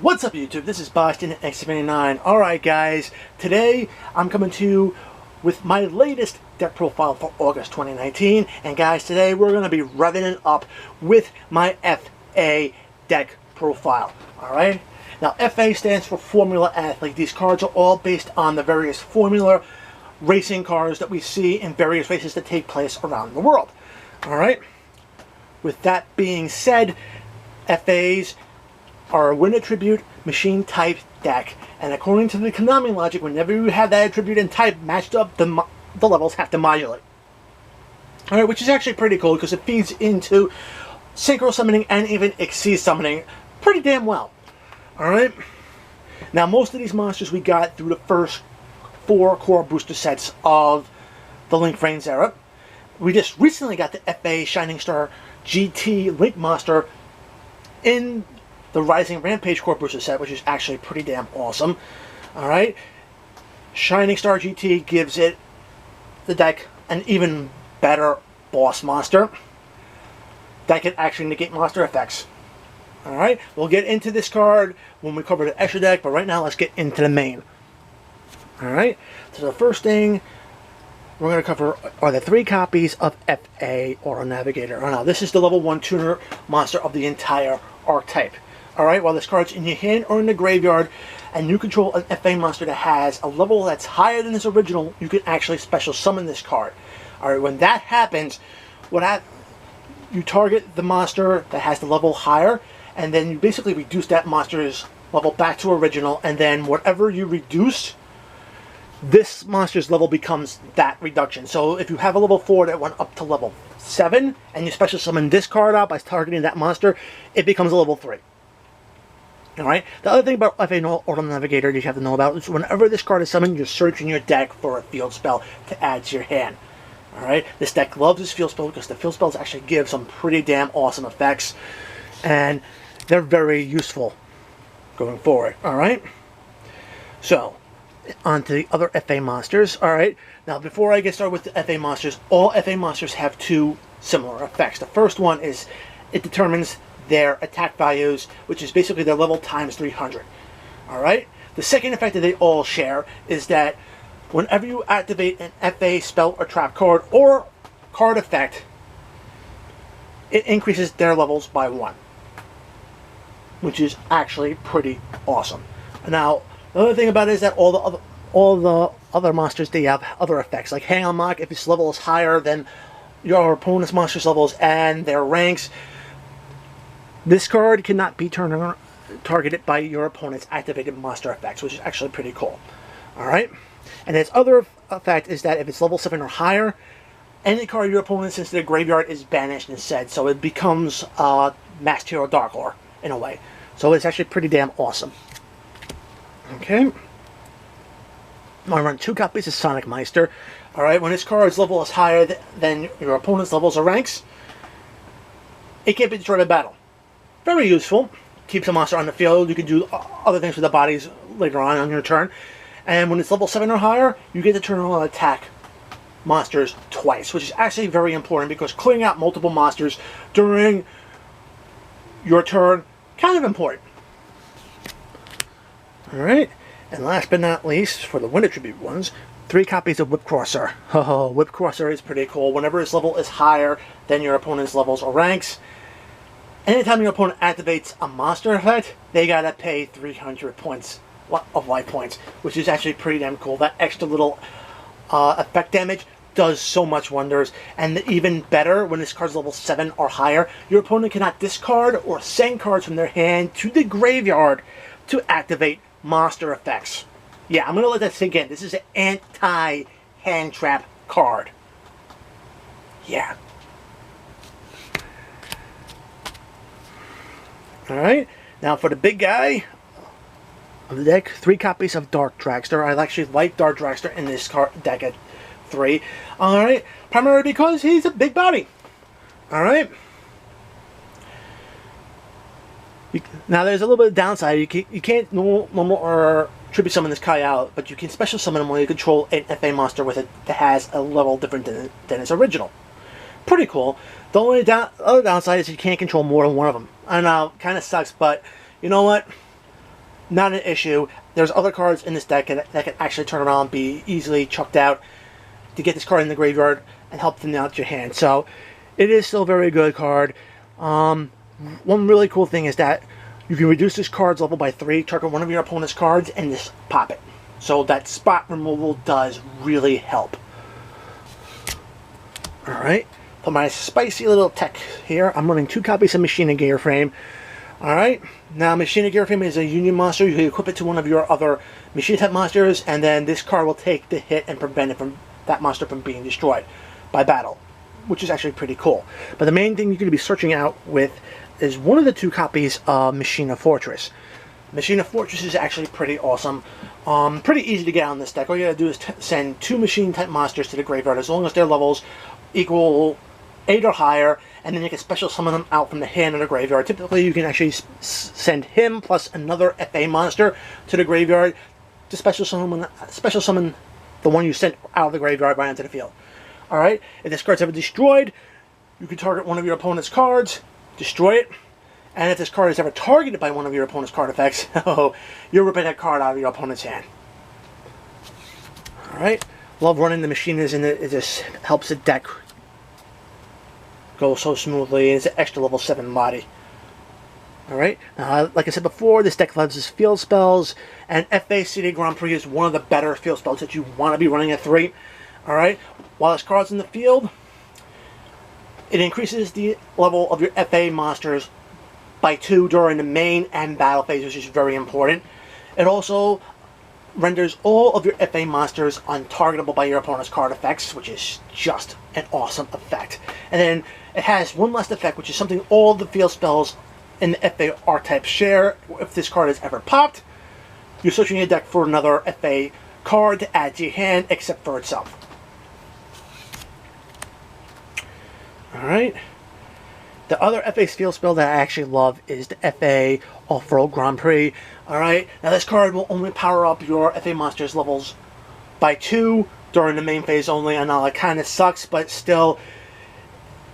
What's up YouTube? This is Boston X79. Alright guys, today I'm coming to you with my latest deck profile for August 2019. And guys, today we're going to be revving it up with my FA deck profile. Alright? Now FA stands for Formula Athlete. These cards are all based on the various Formula racing cars that we see in various races that take place around the world. Alright? With that being said, FAs are a win attribute machine type deck, and according to the Konami logic, whenever you have that attribute and type matched up, the levels have to modulate. Alright, which is actually pretty cool because it feeds into synchro summoning and even exceed summoning pretty damn well. Alright, now most of these monsters we got through the first 4 core booster sets of the Link Frames era. We just recently got the FA Shining Star GT Link monster in the Rising Rampage core booster set, which is actually pretty damn awesome. Alright, Shining Star GT gives it the deck an even better boss monster that can actually negate monster effects. Alright, we'll get into this card when we cover the extra deck, but right now let's get into the main. Alright, so the first thing we're going to cover are the 3 copies of FA Auto Navigator. Now, this is the level 1 tuner monster of the entire archetype. Alright, while this card's in your hand or in the graveyard, and you control an FA monster that has a level that's higher than its original, you can actually special summon this card. Alright, when that happens, you target the monster that has the level higher, and then you basically reduce that monster's level back to original, and then whatever you reduce, this monster's level becomes that reduction. So if you have a level 4 that went up to level 7, and you special summon this card out by targeting that monster, it becomes a level 3. Alright, the other thing about FA Auto Navigator that you have to know about is whenever this card is summoned, you're searching your deck for a field spell to add to your hand. Alright, this deck loves this field spell because the field spells actually give some pretty damn awesome effects, and they're very useful going forward. Alright, so on to the other FA monsters. Alright, now before I get started with the FA monsters, all FA monsters have 2 similar effects. The first one is it determines their attack values, which is basically their level times 300. Alright? The second effect that they all share is that whenever you activate an FA spell or trap card or card effect, it increases their levels by 1. Which is actually pretty awesome. Now, the other thing about it is that all the other monsters, they have other effects. Like Hang on Lock, if its level is higher than your opponent's monster's levels and their ranks, this card cannot be targeted by your opponent's activated monster effects, which is actually pretty cool. Alright? And its other effect is that if it's level 7 or higher, any card your opponent sends to the graveyard is banished instead. So it becomes Masked Hero Dark Lore, in a way. So it's actually pretty damn awesome. Okay? I'm going to run 2 copies of Sonic Meister. Alright, when this card's level is higher than your opponent's levels or ranks, it can't be destroyed in battle. Very useful. Keeps the monster on the field. You can do other things with the bodies later on your turn. And when it's level 7 or higher, you get to turn on attack monsters twice, which is actually very important because clearing out multiple monsters during your turn, kind of important. Alright, and last but not least, for the win attribute ones, 3 copies of Whip Crosser. Oh, Whip Crosser is pretty cool. Whenever its level is higher than your opponent's levels or ranks, anytime your opponent activates a monster effect, they gotta pay 300 points of life points, which is actually pretty damn cool. That extra little effect damage does so much wonders. And even better, when this card's level 7 or higher, your opponent cannot discard or send cards from their hand to the graveyard to activate monster effects. Yeah, I'm gonna let that sink in. This is an anti-hand trap card. Yeah. Alright, now for the big guy of the deck, 3 copies of Dark Dragster. I actually like Dark Dragster in this deck at 3. Alright, primarily because he's a big body. Alright. Now there's a little bit of downside. You can't normal or tribute summon this guy out, but you can special summon him when you control an FA monster with it that has a level different than its original. Pretty cool. The only other downside is you can't control more than one of them. I know, kind of sucks, but you know what? not an issue. There's other cards in this deck that can actually turn around and be easily chucked out to get this card in the graveyard and help thin out your hand. So it is still a very good card. One really cool thing is that you can reduce this card's level by 3, target one of your opponent's cards, and just pop it. So that spot removal does really help. Alright, for my spicy little tech here, I'm running 2 copies of Navigator frame. Alright, now Navigator frame is a union monster. You can equip it to one of your other machine type monsters, and then this card will take the hit and prevent it from that monster from being destroyed by battle, which is actually pretty cool. But the main thing you're going to be searching out with is one of the 2 copies of Machina Fortress. Machina Fortress is actually pretty awesome. Pretty easy to get on this deck. All you gotta do is send 2 machine type monsters to the graveyard as long as their levels equal 8 or higher, and then you can special summon them out from the hand of the graveyard. Typically you can actually send him plus another FA monster to the graveyard to special summon the one you sent out of the graveyard right into the field. Alright, if this card's ever destroyed, you can target one of your opponent's cards, destroy it, and if this card is ever targeted by one of your opponent's card effects, you're ripping that card out of your opponent's hand. Alright, love running the machines in it. It just helps the deck go so smoothly, and it's an extra level 7 body. Alright, like I said before, this deck loves its field spells, and FA City Grand Prix is one of the better field spells that you want to be running at 3. Alright, while this card's in the field, it increases the level of your FA monsters by 2 during the main and battle phase, which is very important. It also renders all of your FA monsters untargetable by your opponent's card effects, which is just an awesome effect. And then it has one last effect, which is something all the field spells in the FA archetype share. If this card is ever popped, you're searching your deck for another FA card to add to your hand, except for itself. Alright. The other FA field spell that I actually love is the FA Off-Road Grand Prix. Alright, now this card will only power up your FA monsters levels by 2 during the main phase only. I know it kind of sucks, but still,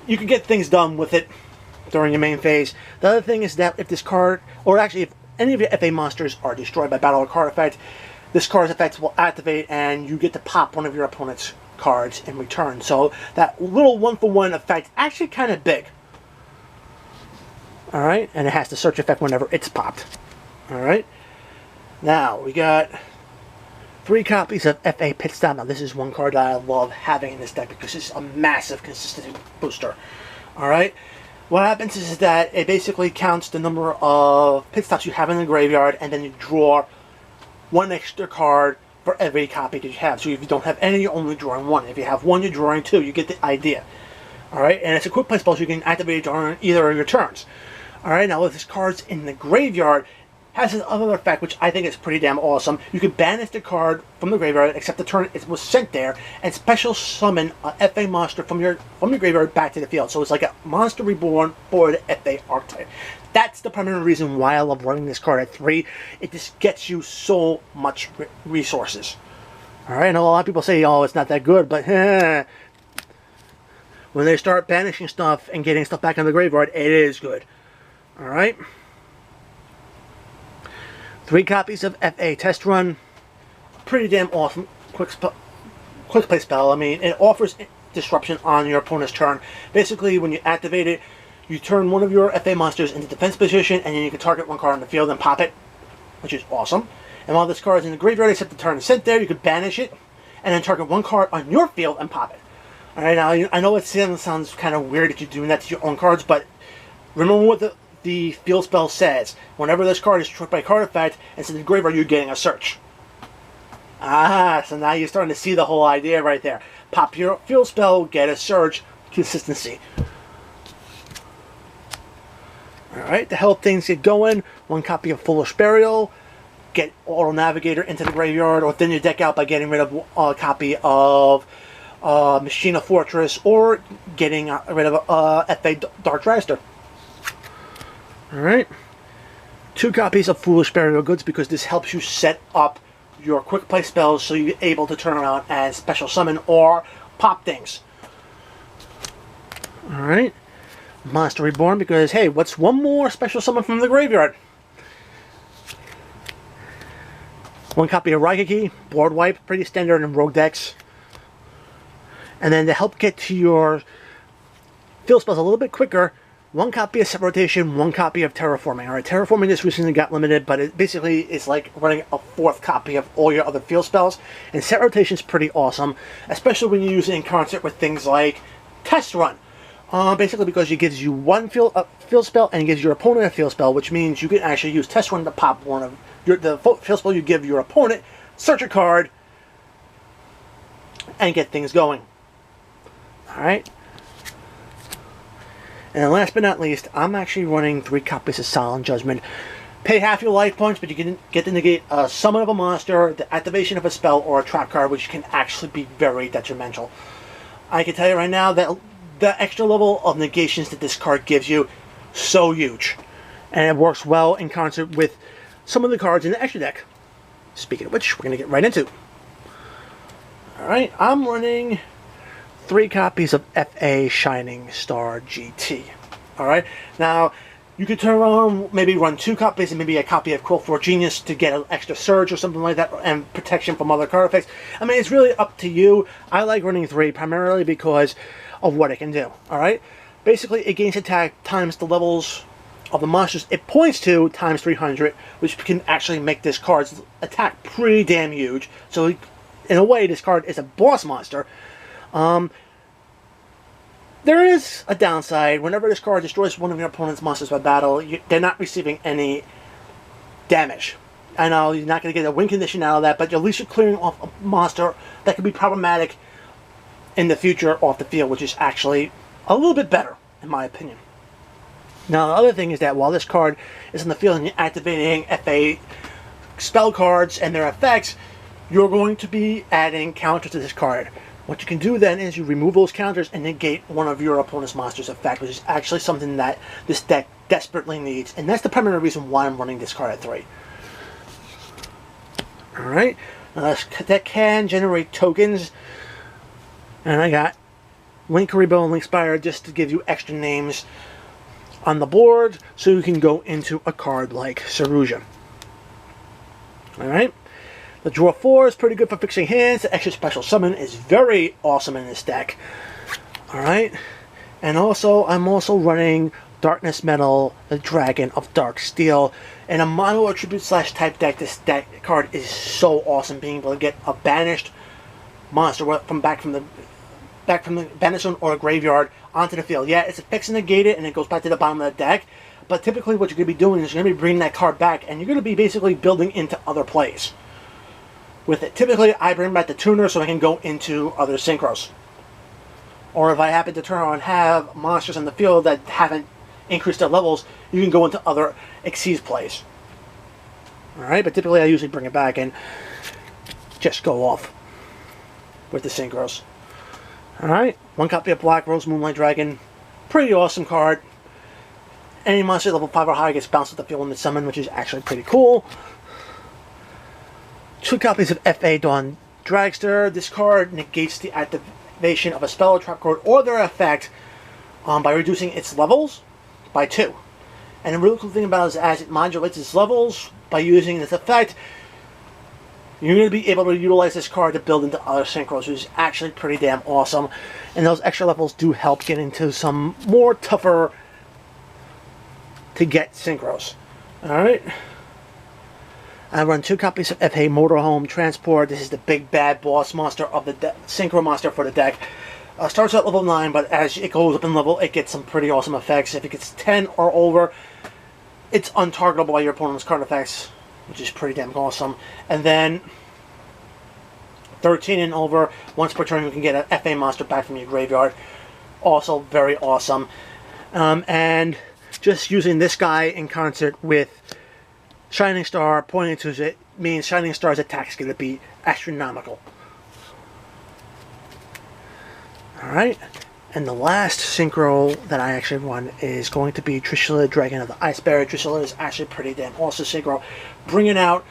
you can get things done with it during your main phase. The other thing is that if this card, or actually if any of your FA monsters are destroyed by battle or card effect, this card's effects will activate and you get to pop one of your opponent's cards in return. So that little 1-for-1 effect actually kind of big. Alright, and it has the search effect whenever it's popped. Alright, now we got 3 copies of FA Pit Stop. Now this is one card that I love having in this deck because it's a massive consistency booster. Alright, what happens is that it basically counts the number of pit stops you have in the graveyard, and then you draw 1 extra card for every copy that you have. So if you don't have any, you're only drawing 1. If you have 1, you're drawing 2. You get the idea. Alright, and it's a quick play spell, so you can activate it during either of your turns. Alright, now if this card's in the graveyard, has this other effect which I think is pretty damn awesome. You can banish the card from the graveyard except the turn it was sent there, and special summon a FA monster from your graveyard back to the field. So it's like a monster reborn for the FA archetype. That's the primary reason why I love running this card at 3. It just gets you so much resources. Alright, I know a lot of people say, oh, it's not that good, but when they start banishing stuff and getting stuff back in the graveyard, it is good. Alright. 3 copies of FA Test Run. Pretty damn awesome quick play spell. I mean, it offers disruption on your opponent's turn. Basically, when you activate it, you turn one of your FA monsters into defense position, and then you can target 1 card on the field and pop it, which is awesome. And while this card is in the graveyard, except the turn is sent there, you can banish it, and then target 1 card on your field and pop it. Alright, now I know it sounds kind of weird that you're doing that to your own cards, but remember what the field spell says. Whenever this card is struck by card effect, instead of the graveyard, you're getting a search. So now you're starting to see the whole idea right there. Pop your field spell, get a search, consistency. Alright, to help things get going, 1 copy of Foolish Burial, get Auto Navigator into the graveyard, or thin your deck out by getting rid of a copy of Machina Fortress, or getting rid of FA Dark Dragster. Alright, 2 copies of Foolish Burial Goods, because this helps you set up your quick play spells so you're able to turn around and special summon or pop things. Alright, Monster Reborn, because hey, what's 1 more special summon from the graveyard? One copy of Raigeki, Board Wipe, pretty standard in Rogue decks. And then to help get to your field spells a little bit quicker, one copy of Set Rotation, one copy of Terraforming. Alright, Terraforming just recently got limited, but it basically is like running a fourth copy of all your other field spells. And Set Rotation is pretty awesome, especially when you use it in concert with things like Test Run. Basically because it gives you one field spell and it gives your opponent a field spell, which means you can actually use Test Run to pop one of the field spell you give your opponent, search a card, and get things going. Alright. And last but not least, I'm actually running 3 copies of Solemn Judgment. Pay half your life points, but you can get to negate a summon of a monster, the activation of a spell, or a trap card, which can actually be very detrimental. I can tell you right now that the extra level of negations that this card gives you, so huge. And it works well in concert with some of the cards in the extra deck. Speaking of which, we're going to get right into. Alright, I'm running 3 copies of FA Shining Star GT. Alright, now you could turn around, maybe run 2 copies and maybe a copy of Quill for Genius to get an extra surge or something like that, and protection from other card effects. I mean, it's really up to you. I like running 3 primarily because of what it can do. Alright, basically it gains attack times the levels of the monsters it points to times 300, which can actually make this card's attack pretty damn huge. So in a way, this card is a boss monster. There is a downside. Whenever this card destroys one of your opponent's monsters by battle, they're not receiving any damage. I know you're not going to get a win condition out of that, but at least you're clearing off a monster that could be problematic in the future off the field, which is actually a little bit better, in my opinion. Now, the other thing is that while this card is in the field and you're activating FA spell cards and their effects, you're going to be adding counters to this card. What you can do then is you remove those counters and negate one of your opponent's monster's effect, which is actually something that this deck desperately needs. And that's the primary reason why I'm running this card at 3. Alright, now this deck can generate tokens. And I got Link Karibo and Link Spire just to give you extra names on the board so you can go into a card like Saruja. Alright. The draw 4 is pretty good for fixing hands. The extra special summon is very awesome in this deck. Alright. And also, I'm also running Darkness Metal, the Dragon of Dark Steel. In a mono attribute slash type deck, this deck card is so awesome. Being able to get a banished monster from back from the banished zone or a graveyard onto the field. Yeah, it's a fix and negate it and it goes back to the bottom of the deck. But typically what you're going to be doing is you're going to be bringing that card back and you're going to be basically building into other plays with it. Typically, I bring back the tuner so I can go into other synchros. Or if I happen to turn around and have monsters in the field that haven't increased their levels, you can go into other Xyz plays. Alright, but typically I usually bring it back and just go off with the synchros. Alright, 1 copy of Black Rose Moonlight Dragon. Pretty awesome card. Any monster level 5 or higher gets bounced at the field when it's summoned, which is actually pretty cool. 2 copies of FA Dawn Dragster. This card negates the activation of a spell or trap card or their effect by reducing its levels by 2. And the really cool thing about it is as it modulates its levels by using this effect, you're going to be able to utilize this card to build into other synchros, which is actually pretty damn awesome. And those extra levels do help get into some more tougher to get synchros. Alright. I run 2 copies of FA Motorhome Transport. This is the big bad boss monster of the synchro monster for the deck. Starts at level 9, but as it goes up in level, it gets some pretty awesome effects. If it gets 10 or over, it's untargetable by your opponent's card effects, which is pretty damn awesome. And then 13 and over, once per turn you can get an FA monster back from your graveyard. Also very awesome. And just using this guy in concert with Shining Star pointing to it means Shining Star's attack is going to be astronomical. Alright, and the last synchro that I actually run is going to be Trishula, Dragon of the Ice Barrier. Trishula is actually pretty damn awesome synchro. Bring it out,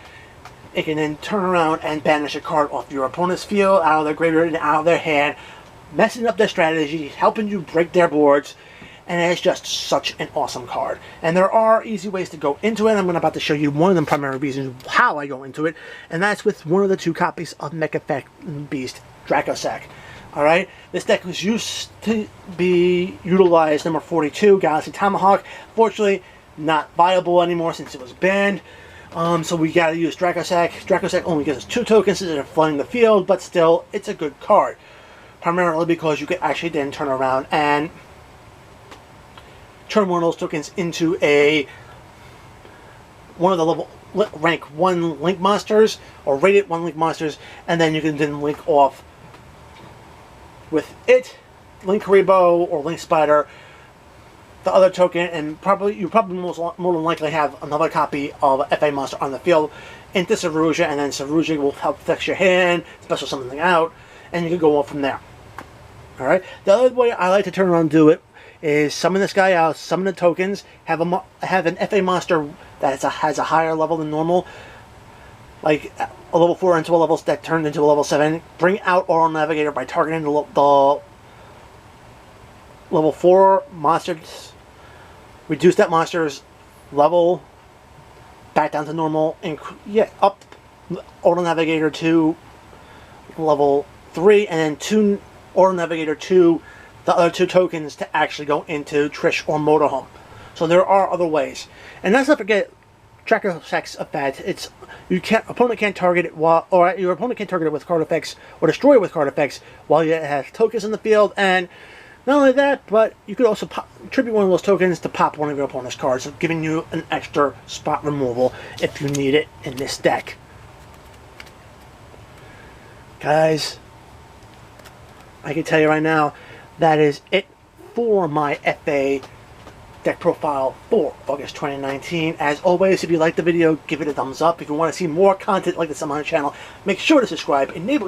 it can then turn around and banish a card off your opponent's field, out of their graveyard, and out of their hand, messing up their strategy, helping you break their boards, and it's just such an awesome card. And there are easy ways to go into it. I'm about to show you one of the primary reasons how I go into it, and that's with one of the 2 copies of Mech Effect Beast Dracossack. Alright, this deck was used to be utilized, number 42, Galaxy Tomahawk. Fortunately, not viable anymore since it was banned. So we gotta use Dracossack. Dracossack only gives us 2 tokens instead of flooding the field, but still, it's a good card. Primarily because you can actually then turn around and turn one of those tokens into one of the rank 1 link monsters, or rated 1 link monsters, and then you can then link off with it, Link Haribo or Link Spider, the other token, and you probably more than likely have another copy of a FA monster on the field into Saruja, and then Saruja will help fix your hand, special something out, and you can go on from there. Alright, the other way I like to turn around and do it is summon this guy out, summon the tokens, have an FA monster that has a higher level than normal, like a level 4 into a level that turned into a level 7. Bring out Oral Navigator by targeting the level 4 monsters. Reduce that monster's level back down to normal, and up Oral Navigator to level 3, and then 2 Oral Navigator to the other 2 tokens to actually go into Trish or Motorhome. So there are other ways. And let's not forget, Dracossack's effect. Opponent can't target it your opponent can't target it with card effects or destroy it with card effects while you have tokens in the field. And not only that, but you could also tribute one of those tokens to pop one of your opponent's cards, giving you an extra spot removal if you need it in this deck. Guys, I can tell you right now, that is it for my FA deck profile for August 2019. As always, if you like the video, give it a thumbs up. If you want to see more content like this on my channel, make sure to subscribe. Enable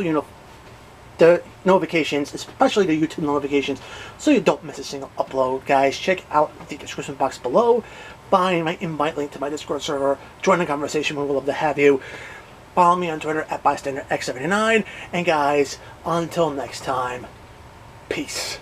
the notifications, especially the YouTube notifications, so you don't miss a single upload. Guys, check out the description box below. Find my invite link to my Discord server. Join the conversation. We would love to have you. Follow me on Twitter at BystanderX79. And guys, until next time, peace.